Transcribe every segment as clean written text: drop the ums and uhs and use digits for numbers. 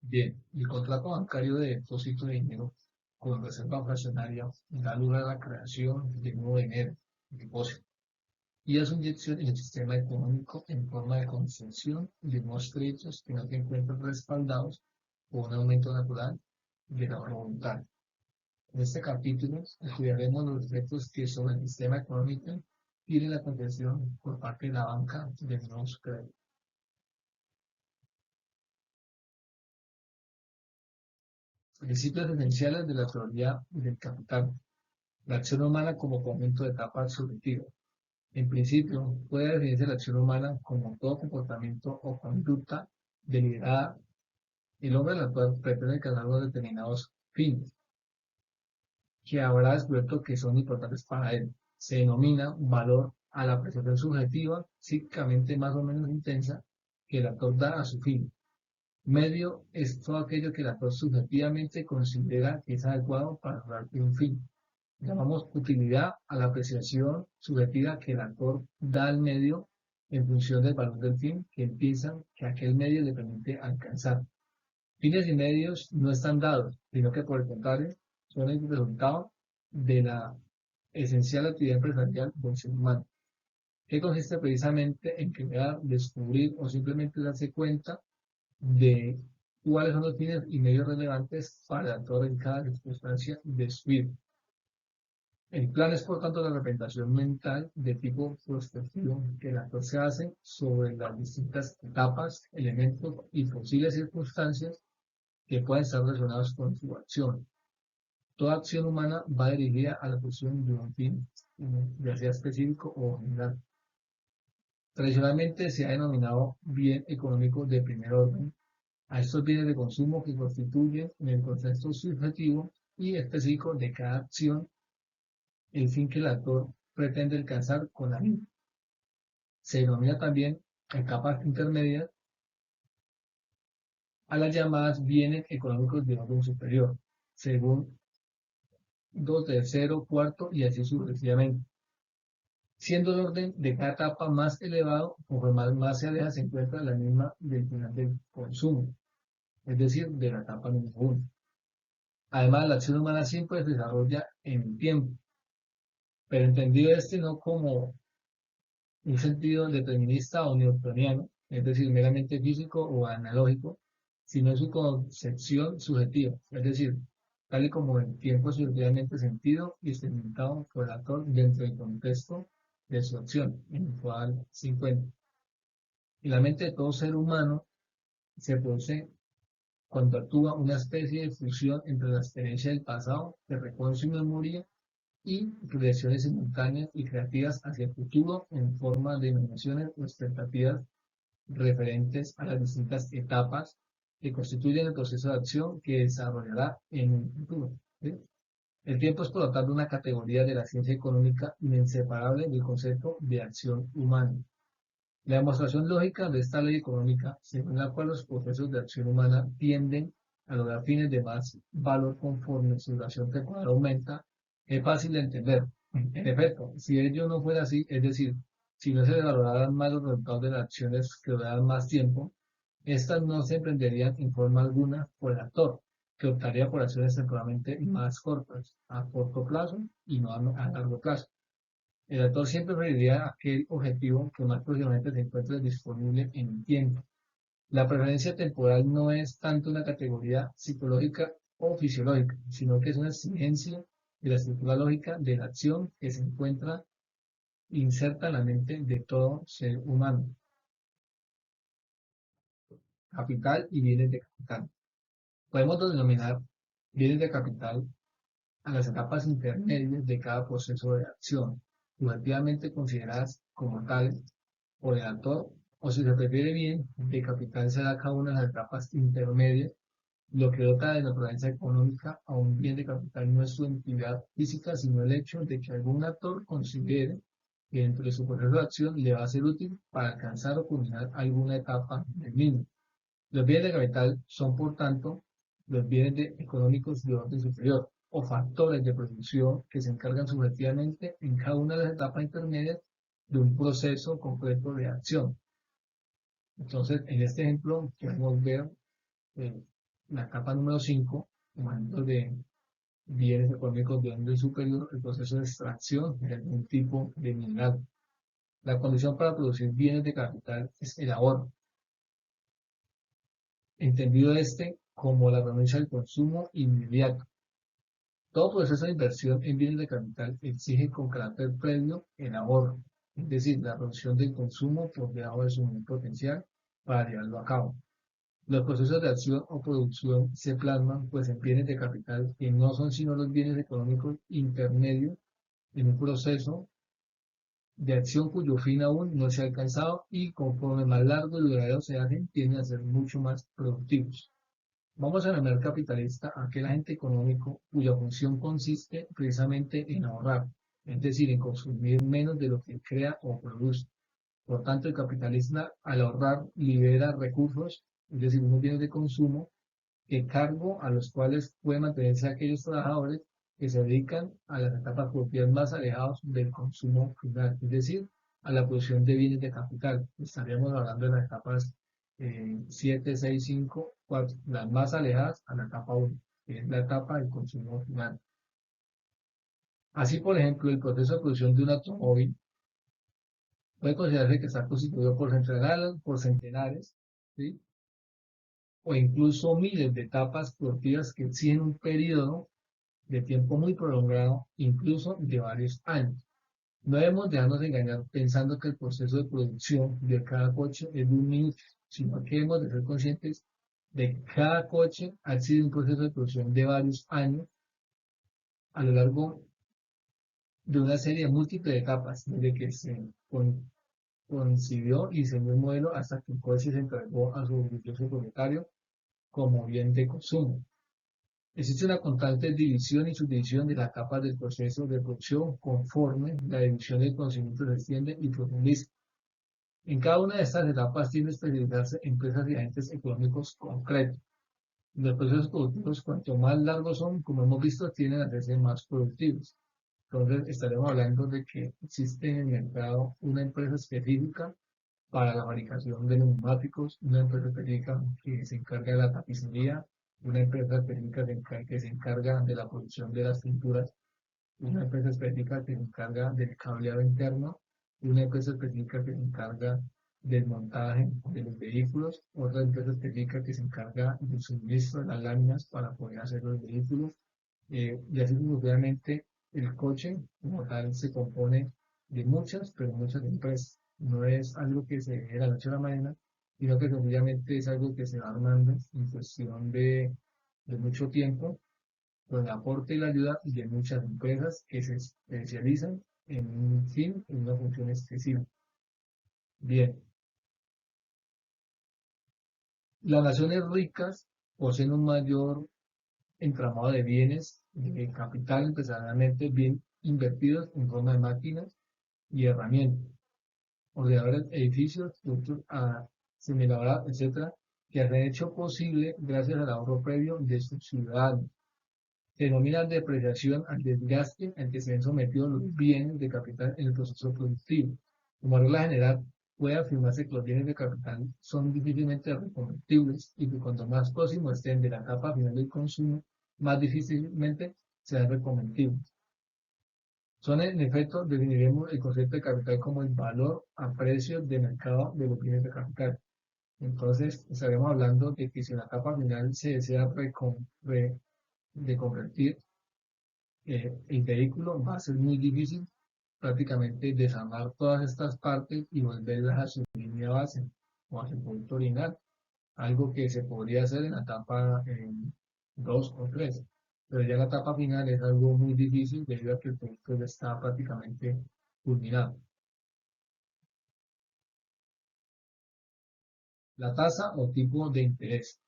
Bien, el contrato bancario de depósito de dinero con reserva fraccionaria da lugar a la creación de nuevo dinero, depósito, y a su inyección en el sistema económico en forma de concesión de nuevos créditos que no se encuentran respaldados por un aumento natural de la voluntad. En este capítulo estudiaremos los efectos que sobre el sistema económico tiene la concesión por parte de la banca de nuevos créditos. Principios esenciales de la teoría del capital. La acción humana como conjunto de etapas subjetivas. En principio, puede definirse la acción humana como todo comportamiento o conducta deliberada. El hombre al actual pretende alcanzar unos determinados fines que habrá descubierto que son importantes para él. Se denomina valor a la apreciación subjetiva, psíquicamente más o menos intensa, que el actor da a su fin. Medio es todo aquello que el actor subjetivamente considera que es adecuado para lograr un fin. Llamamos utilidad a la apreciación subjetiva que el actor da al medio en función del valor del fin que él piensa que aquel medio le permite alcanzar. Fines y medios no están dados, sino que por el contrario son el resultado de la esencial actividad empresarial del ser humano, que consiste precisamente en crear, descubrir o simplemente darse cuenta de cuáles son los fines y medios relevantes para el actor en cada circunstancia de su vida. El plan es, por tanto, la representación mental de tipo prospectivo que el actor se hace sobre las distintas etapas, elementos y posibles circunstancias que pueden estar relacionados con su acción. Toda acción humana va dirigida a la cuestión de un fin, ya sea específico o general. Tradicionalmente se ha denominado bien económico de primer orden a estos bienes de consumo que constituyen en el contexto subjetivo y específico de cada acción el fin que el actor pretende alcanzar con la misma. Se denomina también en capas intermedias a las llamadas bienes económicos de orden superior, según dos, tercero, cuarto y así sucesivamente. Siendo el orden de cada etapa más elevado, conforme más se aleja, se encuentra la misma del final del consumo, es decir, de la etapa número uno. Además, la acción humana siempre se desarrolla en el tiempo, pero entendido este no como un sentido determinista o newtoniano, es decir, meramente físico o analógico, sino en su concepción subjetiva, es decir, tal y como el tiempo es subjetivamente sentido y experimentado por el actor dentro del contexto de su acción, en el cual se encuentra. Y la mente de todo ser humano se produce cuando actúa una especie de fusión entre la experiencia del pasado, que reconoce su memoria, y proyecciones simultáneas y creativas hacia el futuro en forma de imaginaciones o expectativas referentes a las distintas etapas que constituyen el proceso de acción que desarrollará en un futuro. ¿Sí? El tiempo es, por lo tanto, una categoría de la ciencia económica inseparable del concepto de acción humana. La demostración lógica de esta ley económica, según la cual los procesos de acción humana tienden a lograr fines de más valor conforme su duración temporal aumenta, es fácil de entender. En efecto, si ello no fuera así, es decir, si no se valoraran más los resultados de las acciones que duraran más tiempo, estas no se emprenderían en forma alguna por el actor, que optaría por acciones temporalmente más cortas, a corto plazo y no a largo plazo. El actor siempre preferiría aquel objetivo que más próximamente se encuentre disponible en el tiempo. La preferencia temporal no es tanto una categoría psicológica o fisiológica, sino que es una exigencia de la estructura lógica de la acción que se encuentra inserta en la mente de todo ser humano. Capital y bienes de capital. Podemos denominar bienes de capital a las etapas intermedias de cada proceso de acción, subjetivamente consideradas como tales por el actor, o si se prefiere bien, de capital se da cada una de las etapas intermedias, lo que dota de naturaleza económica a un bien de capital no es su entidad física, sino el hecho de que algún actor considere que dentro de su proceso de acción le va a ser útil para alcanzar o culminar alguna etapa del mismo. Los bienes de capital son, por tanto, los económicos de orden superior o factores de producción que se encargan subjetivamente en cada una de las etapas intermedias de un proceso concreto de acción. Entonces, en este ejemplo podemos ver eh, la capa número 5, como ejemplo de bienes económicos de orden superior, el proceso de extracción de algún tipo de mineral. La condición para producir bienes de capital es el ahorro, entendido este como la renuncia al consumo inmediato. Todo proceso de inversión en bienes de capital exige con carácter previo el ahorro, es decir, la reducción del consumo por debajo de su nivel potencial para llevarlo a cabo. Los procesos de acción o producción se plasman pues en bienes de capital que no son sino los bienes económicos intermedios en un proceso de acción cuyo fin aún no se ha alcanzado y conforme más largo y duradero se hacen, tienden a ser mucho más productivos. Vamos a llamar capitalista a aquel agente económico cuya función consiste precisamente en ahorrar, es decir, en consumir menos de lo que crea o produce. Por tanto, el capitalista al ahorrar libera recursos, es decir, unos bienes de consumo, que cargo a los cuales pueden mantenerse aquellos trabajadores que se dedican a las etapas productivas más alejadas del consumo final, es decir, a la producción de bienes de capital. Estaríamos hablando de las etapas 7, 6, 5, 4, las más alejadas a la etapa 1, que es la etapa del consumo final. Así, por ejemplo, el proceso de producción de un automóvil puede considerarse que está constituido por centenares, ¿sí? O incluso miles de etapas productivas que exigen un periodo de tiempo muy prolongado, incluso de varios años. No debemos dejarnos engañar pensando que el proceso de producción de cada coche es de un minuto, sino que debemos de ser conscientes de que cada coche ha sido un proceso de producción de varios años a lo largo de una serie de múltiples etapas, desde que se concibió y diseñó el modelo hasta que el coche se entregó a su orgulloso propietario como bien de consumo. Existe una constante división y subdivisión de las capas del proceso de producción conforme la división del conocimiento se extiende y profundiza. En cada una de estas etapas tiende a especializarse empresas y agentes económicos concretos. Los procesos productivos, cuanto más largos son, como hemos visto, tienden a ser más productivos. Entonces, estaremos hablando de que existe en el mercado una empresa específica para la fabricación de neumáticos, una empresa específica que se encarga de la tapicería, una empresa específica que se encarga de la producción de las pinturas, una empresa específica que se encarga del cableado interno, y una empresa específica que se encarga del montaje de los vehículos, otra empresa específica que se encarga del suministro de las láminas para poder hacer los vehículos, y así sucesivamente el coche como tal se compone de muchas, pero muchas empresas. No es algo que se dé de la noche a la mañana, sino que sencillamente es algo que se va armando en cuestión de mucho tiempo, con el aporte y la ayuda de muchas empresas que se especializan en un fin, en una función excesiva. Bien, las naciones ricas poseen un mayor entramado de bienes de capital empresarialmente bien invertidos en forma de máquinas y herramientas, ordenadores, edificios, productos asimilados, etcétera, que han hecho posible gracias al ahorro previo de sus ciudadanos. Se denomina depreciación al desgaste al que se ven sometidos los bienes de capital en el proceso productivo. Como regla general, puede afirmarse que los bienes de capital son difícilmente reconvertibles y que cuanto más próximos estén de la etapa final del consumo, más difícilmente serán reconvertibles. Son, en efecto, definiremos el concepto de capital como el valor a precio de mercado de los bienes de capital. Entonces, estaremos hablando de que si en la etapa final se desea de convertir el vehículo, va a ser muy difícil prácticamente desarmar todas estas partes y volverlas a su línea base o a su punto original, algo que se podría hacer en la etapa 2 o 3, pero ya la etapa final es algo muy difícil debido a que el producto ya está prácticamente culminado. La tasa o tipo de interés.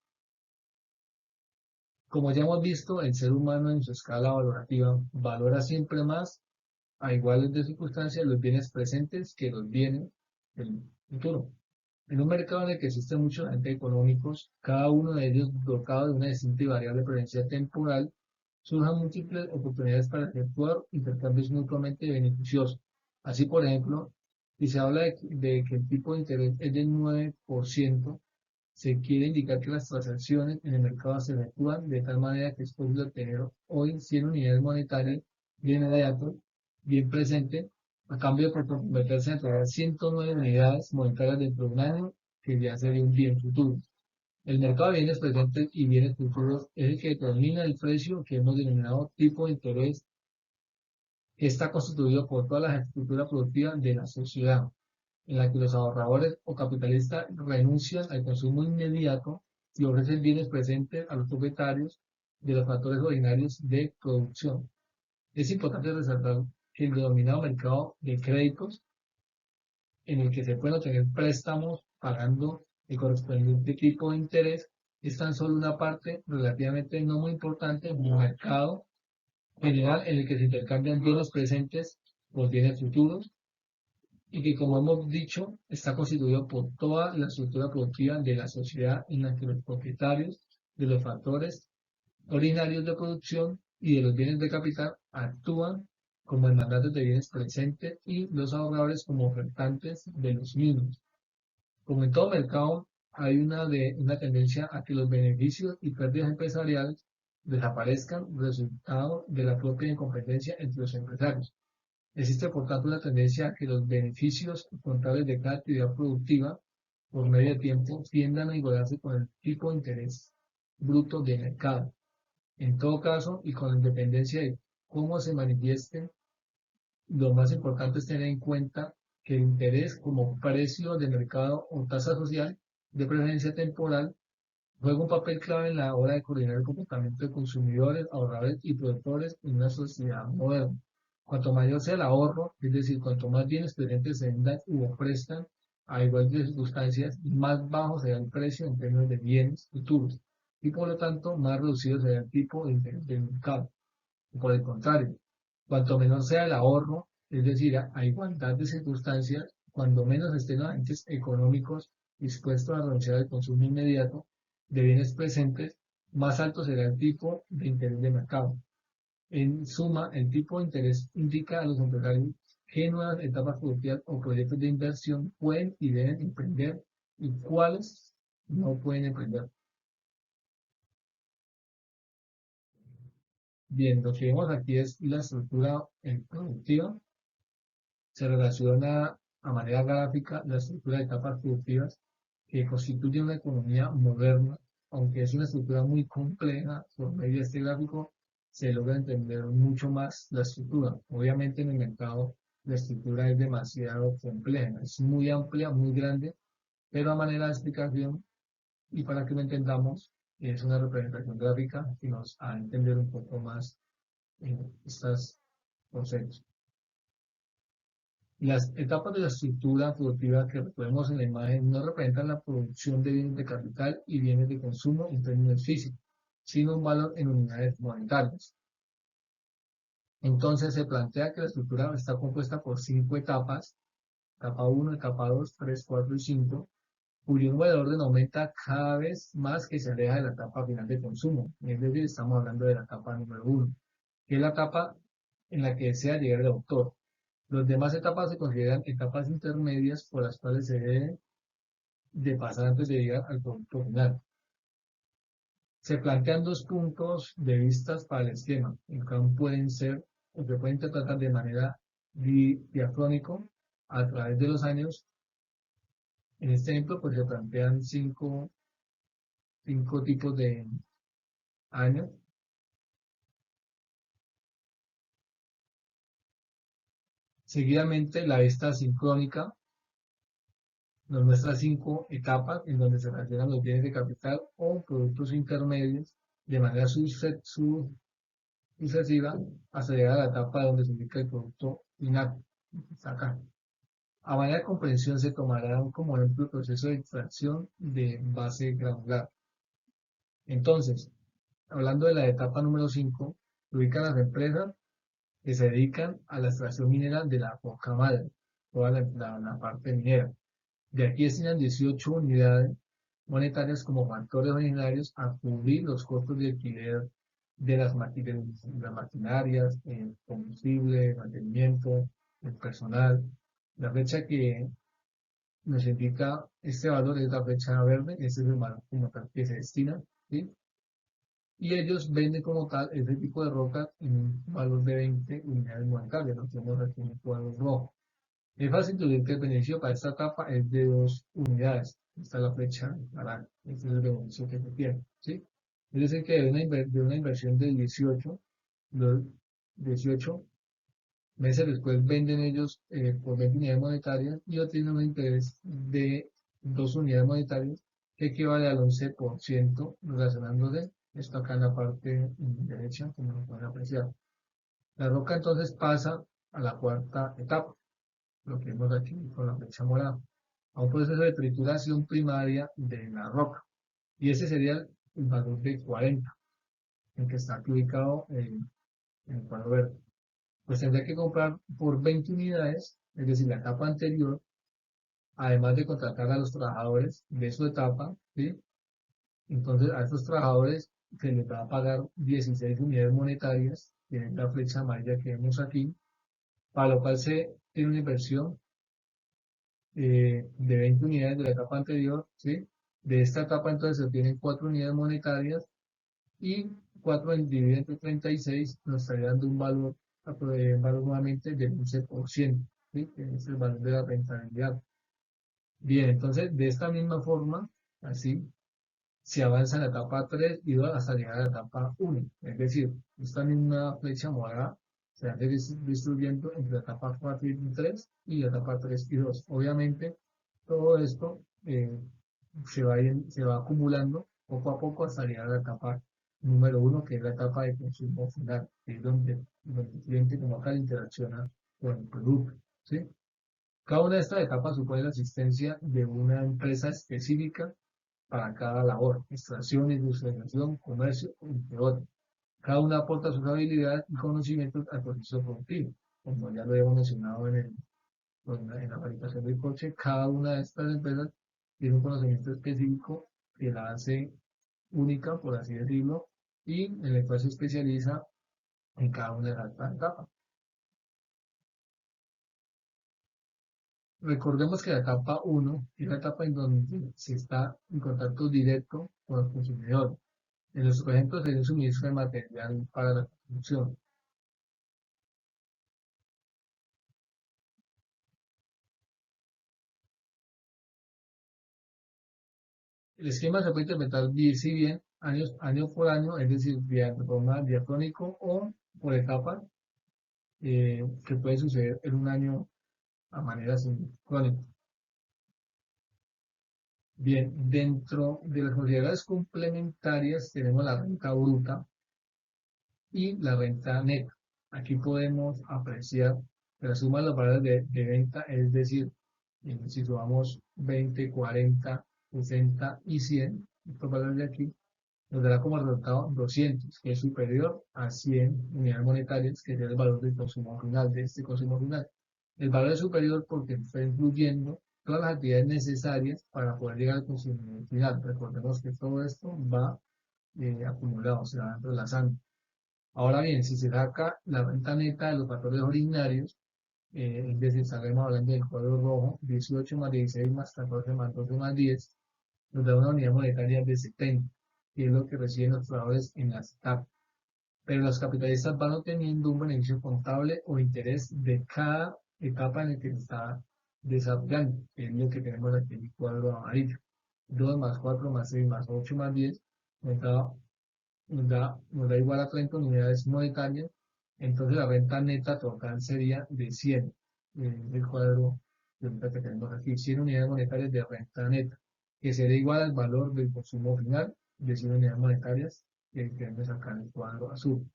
Como ya hemos visto, el ser humano en su escala valorativa valora siempre más a iguales de circunstancias los bienes presentes que los bienes del futuro. En un mercado en el que existen muchos agentes económicos, cada uno de ellos dotado de una distinta y variable presencia temporal, surjan múltiples oportunidades para efectuar intercambios mutuamente beneficiosos. Así, por ejemplo, si se habla de que el tipo de interés es del 9%, Se quiere indicar que las transacciones en el mercado se efectúan de tal manera que es posible obtener hoy 100 unidades monetarias bien inmediato, bien presente, a cambio de convertirse en entregar 109 unidades monetarias dentro de un año, que ya sería un bien futuro. El mercado de bienes presentes y bienes futuros es el que determina el precio que hemos denominado tipo de interés, que está constituido por toda la estructura productiva de la sociedad, en la que los ahorradores o capitalistas renuncian al consumo inmediato y ofrecen bienes presentes a los propietarios de los factores ordinarios de producción. Es importante resaltar que el denominado mercado de créditos, en el que se pueden obtener préstamos pagando el correspondiente tipo de interés, es tan solo una parte relativamente no muy importante del mercado general en el que se intercambian bienes presentes por bienes futuros y que, como hemos dicho, está constituido por toda la estructura productiva de la sociedad en la que los propietarios de los factores ordinarios de producción y de los bienes de capital actúan como demandantes de bienes presentes y los ahorradores como ofertantes de los mismos. Como en todo mercado, hay una tendencia a que los beneficios y pérdidas empresariales desaparezcan resultado de la propia incompetencia entre los empresarios. Existe, por tanto, una tendencia a que los beneficios contables de cada actividad productiva por medio de tiempo tiendan a igualarse con el tipo de interés bruto de mercado. En todo caso, y con independencia de cómo se manifiesten, lo más importante es tener en cuenta que el interés como precio de mercado o tasa social de preferencia temporal juega un papel clave en la hora de coordinar el comportamiento de consumidores, ahorradores y productores en una sociedad moderna. Cuanto mayor sea el ahorro, es decir, cuanto más bienes presentes se vendan u prestan a igual de circunstancias, más bajo será el precio en términos de bienes futuros y por lo tanto más reducido será el tipo de interés del mercado. Por el contrario, cuanto menor sea el ahorro, es decir, a igualdad de circunstancias, cuando menos estén los agentes económicos dispuestos a renunciar al consumo inmediato de bienes presentes, más alto será el tipo de interés de mercado. En suma, el tipo de interés indica a los empresarios qué nuevas etapas productivas o proyectos de inversión pueden y deben emprender y cuáles no pueden emprender. Bien, lo que vemos aquí es la estructura productiva. Se relaciona a manera gráfica la estructura de etapas productivas que constituye una economía moderna, aunque es una estructura muy compleja. Por medio de este gráfico se logra entender mucho más la estructura. Obviamente en el mercado la estructura es demasiado compleja, es muy amplia, muy grande, pero a manera de explicación y para que lo entendamos, es una representación gráfica que nos hará entender un poco más estos conceptos. Las etapas de la estructura productiva que vemos en la imagen no representan la producción de bienes de capital y bienes de consumo en términos físicos, sino un valor en unidades monetarias. Entonces se plantea que la estructura está compuesta por 5 etapas: etapa 1, etapa 2, 3, 4 y 5, cuyo número de orden aumenta cada vez más que se aleja de la etapa final de consumo. Es decir, estamos hablando de la etapa número 1, que es la etapa en la que desea llegar el autor. Las demás etapas se consideran etapas intermedias por las cuales se deben de pasar antes de llegar al producto final. Se plantean dos puntos de vista para el esquema, el cual pueden ser o se pueden interpretar de manera diacrónico a través de los años. En este ejemplo, pues se plantean cinco tipos de años. Seguidamente, la vista sincrónica nos muestra 5 etapas en donde se relacionan los bienes de capital o productos intermedios de manera sucesiva hasta llegar a la etapa donde se indica el producto final. Acá. A manera de comprensión se tomará como ejemplo el proceso de extracción de base granular. Entonces, hablando de la etapa número 5, ubican las empresas que se dedican a la extracción minera de la roca madre, toda la parte minera. De aquí destinan 18 unidades monetarias como factores originarios a cubrir los costos de alquiler de las maquinarias, el combustible, el mantenimiento, el personal. La fecha que nos indica este valor es la flecha verde, este es el valor como tal que se destina, ¿sí? Y ellos venden como tal ese tipo de roca en un valor de 20 unidades monetarias, lo tenemos aquí en el cuadro rojo. Es fácil de ver que el beneficio para esta etapa es de 2 unidades. Esta es la flecha naranja, este es el beneficio que se tiene, ¿sí? Es decir, que de una inversión de 18, los 18 meses después venden ellos por 20 unidades monetarias y obtienen un interés de 2 unidades monetarias que equivale al 11% relacionándose esto acá en la parte derecha, como lo pueden apreciar. La roca entonces pasa a la cuarta etapa, lo que vemos aquí con la flecha morada, a un proceso de trituración primaria de la roca. Y ese sería el valor de 40, en que está aquí ubicado en el cuadro verde. Pues tendría que comprar por 20 unidades, es decir, la etapa anterior, además de contratar a los trabajadores de su etapa, ¿sí? Entonces a estos trabajadores se les va a pagar 16 unidades monetarias, que es la flecha amarilla que vemos aquí, para lo cual se tiene una inversión de 20 unidades de la etapa anterior, ¿sí? De esta etapa entonces se obtienen 4 unidades monetarias y 4 dividido entre 36 nos estaría dando un valor nuevamente del 11%, ¿sí? Que es el valor de la rentabilidad. Bien, entonces de esta misma forma, así, se avanza en la etapa 3 y 2 hasta llegar a la etapa 1. Es decir, esta misma flecha morada se va distribuyendo entre la etapa 4 y 3 y la etapa 3 y 2. Obviamente, todo esto se va acumulando poco a poco hasta llegar a la etapa número 1, que es la etapa de consumo final, que es donde el cliente como tal interacciona con el producto, ¿sí? Cada una de estas etapas supone la existencia de una empresa específica para cada labor, extracción, industrialización, comercio, entre otros. Cada una aporta sus habilidades y conocimientos al proceso productivo. Como ya lo habíamos mencionado en la fabricación del coche, cada una de estas empresas tiene un conocimiento específico que la hace única, por así decirlo, y en el cual se especializa en cada una de las etapas. Recordemos que la etapa 1 es la etapa en donde se está en contacto directo con el consumidor. En los ejemplos sería el suministro de material para la construcción. El esquema se puede interpretar si bien año por año, es decir, de forma diacrónico o por etapas, que puede suceder en un año a manera sincrónica. Bien, dentro de las consideraciones complementarias tenemos la renta bruta y la renta neta. Aquí podemos apreciar que la suma de los valores de venta, es decir, si sumamos 20, 40, 60 y 100, estos valores de aquí, nos dará como resultado 200, que es superior a 100 unidades monetarias, que es el valor del consumo final, de este consumo final. El valor es superior porque está incluyendo todas las actividades necesarias para poder llegar al consumidor final. Recordemos que todo esto va acumulado, se va entrelazando. Ahora bien, si se saca la renta neta de los factores originarios, es decir, estaremos hablando del cuadro rojo, 18 más 16 más 14 más 12 más 10, nos da una unidad monetaria de 70, que es lo que reciben los trabajadores en las etapas. Pero los capitalistas van obteniendo un beneficio contable o interés de cada etapa en la que se está desarrollando, que es lo que tenemos aquí en el cuadro amarillo. 2 más 4 más 6 más 8 más 10 nos da nos da igual a 30 unidades monetarias, entonces la renta neta total sería de 100. El cuadro que tenemos aquí, 100 unidades monetarias de renta neta, que sería igual al valor del consumo final de 100 unidades monetarias que tenemos acá en el cuadro azul.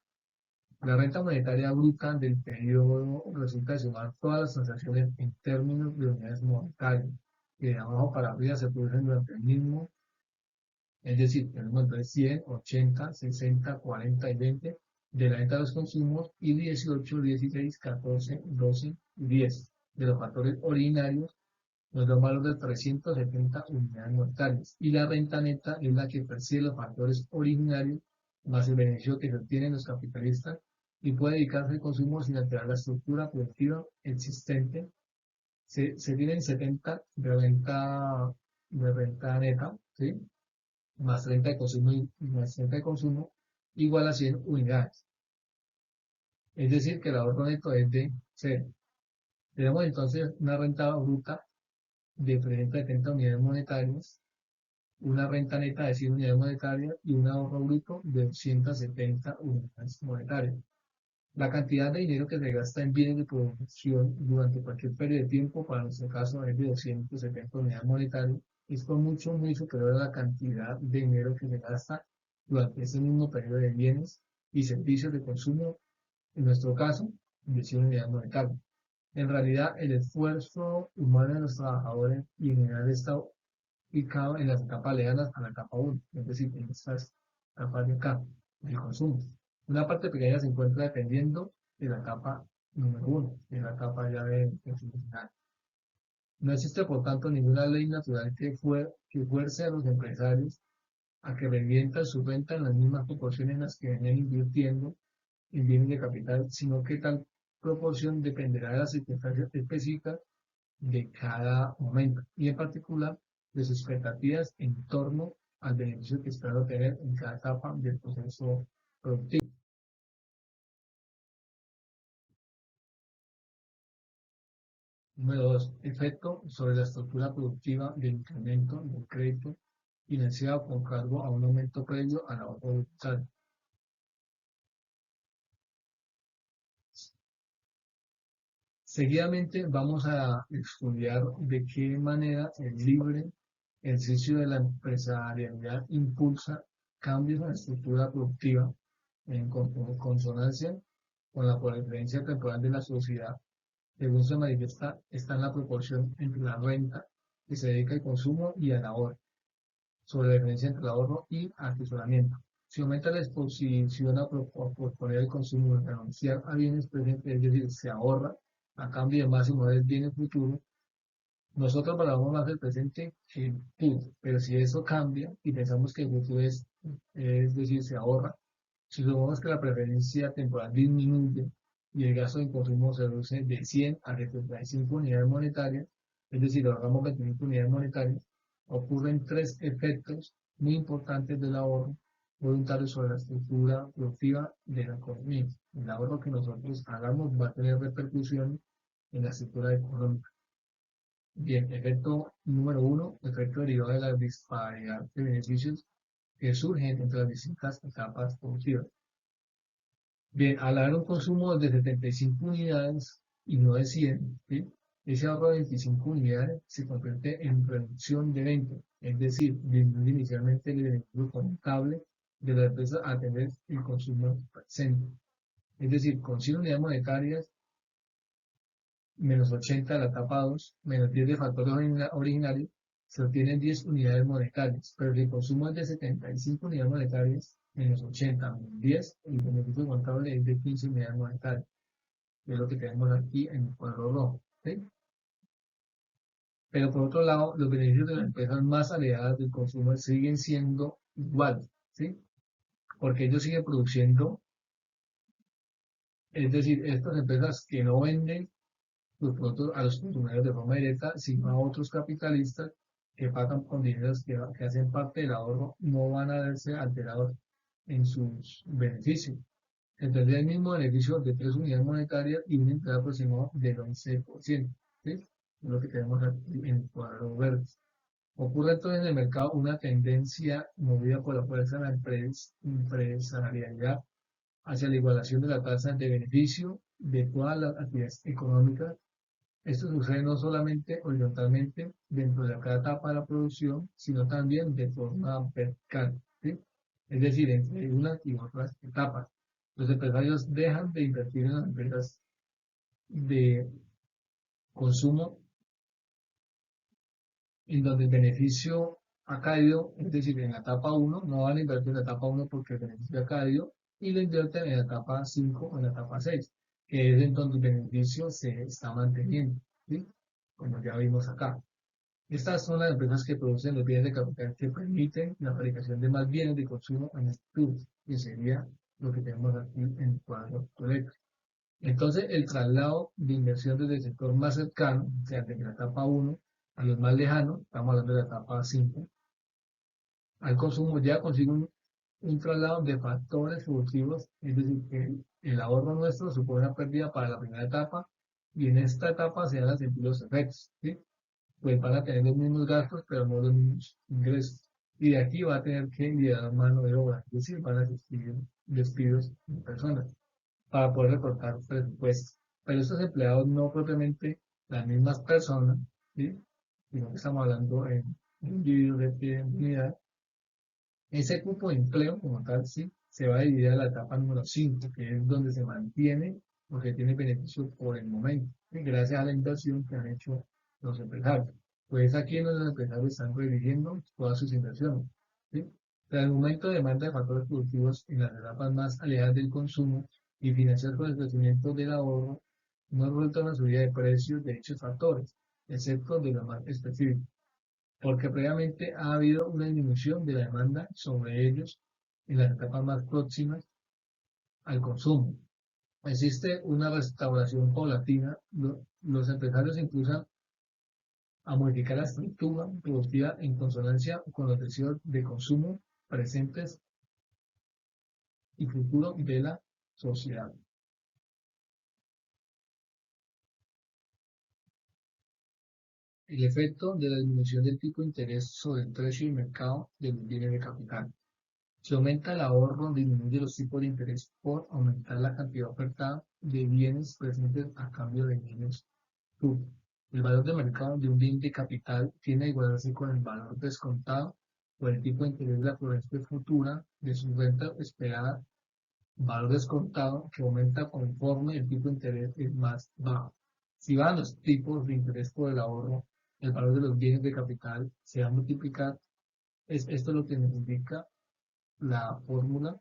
La renta monetaria bruta del periodo resulta de sumar todas las transacciones en términos de unidades monetarias, que de abajo para arriba se producen durante el mismo. Es decir, tenemos entonces 100, 80, 60, 40 y 20 de la venta de los consumos y 18, 16, 14, 12 y 10 de los factores ordinarios nos da un valor de 370 unidades monetarias. Y la renta neta es la que percibe los factores originarios más el beneficio que se obtienen los capitalistas y puede dedicarse al consumo sin alterar la estructura productiva existente se tienen 70 de renta neta, ¿sí? Más 30 de consumo, más 30 de consumo, igual a 100 unidades. Es decir, que el ahorro neto es de 0. Tenemos entonces una renta bruta de 370 unidades monetarias, una renta neta de 100 unidades monetarias y un ahorro bruto de 270 unidades monetarias. La cantidad de dinero que se gasta en bienes de producción durante cualquier periodo de tiempo, para nuestro caso es de 270 unidades monetarias, es por mucho muy superior a la cantidad de dinero que se gasta durante ese mismo periodo de bienes y servicios de consumo, en nuestro caso, de 100 unidades monetarias. En realidad, el esfuerzo humano de los trabajadores y en general está ubicado en las etapas lejanas a la etapa 1, es decir, en estas etapas de acá, del consumo. Una parte pequeña se encuentra dependiendo de la etapa número 1, de la etapa ya de consumo final. No existe, por tanto, ninguna ley natural que fuerce a los empresarios a que reviertan su renta en las mismas proporciones en las que venían invirtiendo en bienes de capital, sino que tal proporción dependerá de las circunstancias específicas de cada momento y en particular de sus expectativas en torno al beneficio que espera obtener en cada etapa del proceso productivo. Número 2. Efecto sobre la estructura productiva del incremento del crédito financiado con cargo a un aumento previo al ahorro brutal. Seguidamente vamos a estudiar de qué manera el libre ejercicio de la empresarialidad impulsa cambios en la estructura productiva en consonancia con la preferencia temporal de la sociedad. Según se manifiesta, está en la proporción entre la renta que se dedica al consumo y al ahorro, sobre la diferencia entre el ahorro y atesoramiento. Si aumenta la exposición a posponer el consumo y renunciar a bienes presentes, es decir, se ahorra a cambio de máximo del bien futuro, nosotros valoramos más el presente que el futuro. Pero si eso cambia y pensamos que el futuro es decir, se ahorra, si supongamos que la preferencia temporal disminuye y el gasto en consumo se reduce de 100 a 75 unidades monetarias, es decir, ahorramos 25 unidades monetarias, ocurren tres efectos muy importantes del ahorro voluntario sobre la estructura productiva de la economía. El ahorro que nosotros hagamos va a tener repercusiones en la estructura económica. Bien, efecto número 1, efecto derivado de la disparidad de beneficios que surgen entre las distintas etapas productivas. Bien, al haber un consumo de 75 unidades y no de 100, ¿sí? Ese ahorro de 25 unidades se convierte en reducción de 20, es decir, disminuye inicialmente el beneficio contable de la empresa a tener el consumo presente. Es decir, con 100 unidades monetarias, menos 80 de la etapa 2, menos 10 de factores originarios, se obtienen 10 unidades monetarias, pero si el consumo es de 75 unidades monetarias, menos 80, menos 10, el beneficio contable es de 15 unidades monetarias, que es lo que tenemos aquí en el cuadro rojo, ¿sí? Pero por otro lado, los beneficios de las empresas más alejadas del consumo siguen siendo iguales, ¿sí? Porque ellos siguen produciendo, es decir, estas empresas que no venden los productos a los consumidores de forma directa, sino a otros capitalistas que pagan con dineros que hacen parte del ahorro, no van a verse alterados en sus beneficios. Entonces, el mismo beneficio de 3 unidades monetarias y un interés aproximado del 11%. ¿Sí? Es lo que tenemos aquí en el cuadro verde. Ocurre entonces en el mercado una tendencia movida por la fuerza de la empresarialidad hacia la igualación de la tasa de beneficio de todas las actividades económicas. Esto sucede no solamente horizontalmente dentro de cada etapa de la producción, sino también de forma vertical, ¿sí? Es decir, entre unas y otras etapas. Los empresarios dejan de invertir en las empresas de consumo en donde el beneficio ha caído, es decir, en la etapa 1, no van a invertir en la etapa 1 porque el beneficio ha caído, y lo invierten en la etapa 5 o en la etapa 6, que es en donde el beneficio se está manteniendo, ¿sí? Como ya vimos acá. Estas son las empresas que producen los bienes de capital que permiten la fabricación de más bienes de consumo en el futuro, que sería lo que tenemos aquí en el cuadro eléctrico. Entonces, el traslado de inversión desde el sector más cercano, o sea, de la etapa 1 a los más lejanos, estamos hablando de la etapa 5, al consumo ya consigue un traslado de factores productivos, es decir, que el ahorro nuestro supone una pérdida para la primera etapa y en esta etapa se van a sentir los efectos, ¿sí? Pues van a tener los mismos gastos, pero no los mismos ingresos. Y de aquí va a tener que lidiar mano de obra, es decir, van a existir despidos de personas para poder recortar presupuestos. Pero estos empleados no propiamente las mismas personas, ¿sí? Sino que estamos hablando en individuos de pie, en unidad. Ese cupo de empleo como tal, sí, se va a dividir a la etapa número 5, que es donde se mantiene porque tiene beneficio por el momento, ¿sí? Gracias a la inversión que han hecho los empresarios. Pues aquí es donde los empresarios están redirigiendo todas sus inversiones, ¿sí? Tras el aumento de demanda de factores productivos en las etapas más alejadas del consumo y financiar con el crecimiento del ahorro, no resulta una subida de precios de dichos factores, excepto de los más específicos porque previamente ha habido una disminución de la demanda sobre ellos en las etapas más próximas al consumo. Existe una restauración paulatina, los empresarios impulsan a modificar la estructura productiva en consonancia con los deseos de consumo presentes y futuro de la sociedad. El efecto de la disminución del tipo de interés sobre el precio y mercado de los bienes de capital. Si aumenta el ahorro, disminuye los tipos de interés por aumentar la cantidad ofertada de bienes presentes a cambio de bienes futuros. El valor de mercado de un bien de capital tiene que igualarse con el valor descontado por el tipo de interés de la corriente futura de su renta esperada, valor descontado que aumenta conforme el tipo de interés es más bajo. Si van los tipos de interés por el ahorro, el valor de los bienes de capital se va a multiplicar. Esto lo que nos indica la fórmula.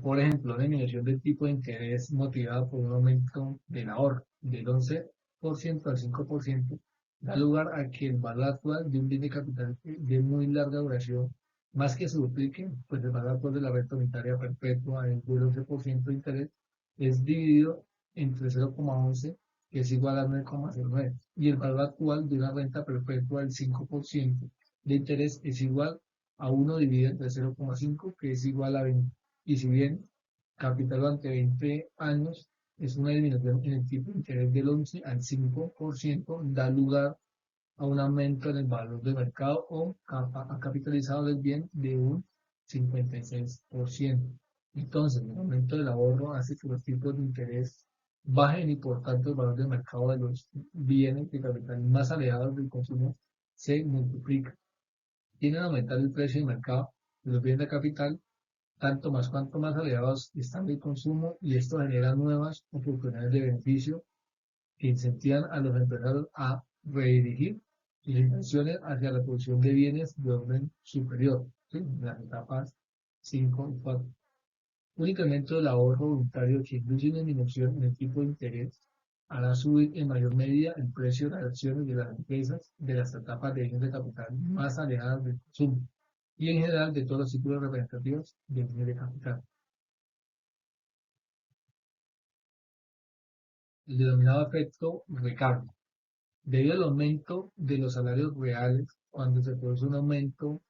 Por ejemplo, la disminución del tipo de interés motivada por un aumento del ahorro del 11% al 5% da lugar a que el valor actual de un bien de capital de muy larga duración, más que se duplique, pues el valor actual de la renta unitaria perpetua del 11% de interés es dividido entre 0,11, que es igual a 9,09, y el valor actual de una renta perpetua del 5% de interés es igual a 1 dividido entre 0,5, que es igual a 20. Y si bien capital durante 20 años es una disminución en el tipo de interés del 11 al 5%, da lugar a un aumento en el valor de mercado o a capitalizado del bien de un 56%. Entonces, el aumento del ahorro hace que los tipos de interés bajen y por tanto el valor de mercado de los bienes de capital más alejados del consumo se multiplica. Tienen a aumentar el precio de mercado de los bienes de capital tanto más cuanto más alejados están del consumo y esto genera nuevas oportunidades de beneficio que incentivan a los empresarios a redirigir sus inversiones hacia la producción de bienes de orden superior, ¿sí? En las etapas 5 y 4. Un incremento del ahorro voluntario que induce una disminución en el tipo de interés hará subir en mayor medida el precio de las acciones de las empresas de las etapas de bienes de capital más alejadas del consumo y en general de todos los ciclos representativos de bienes de capital. El denominado efecto recargo. Debido al aumento de los salarios reales, cuando se produce un aumento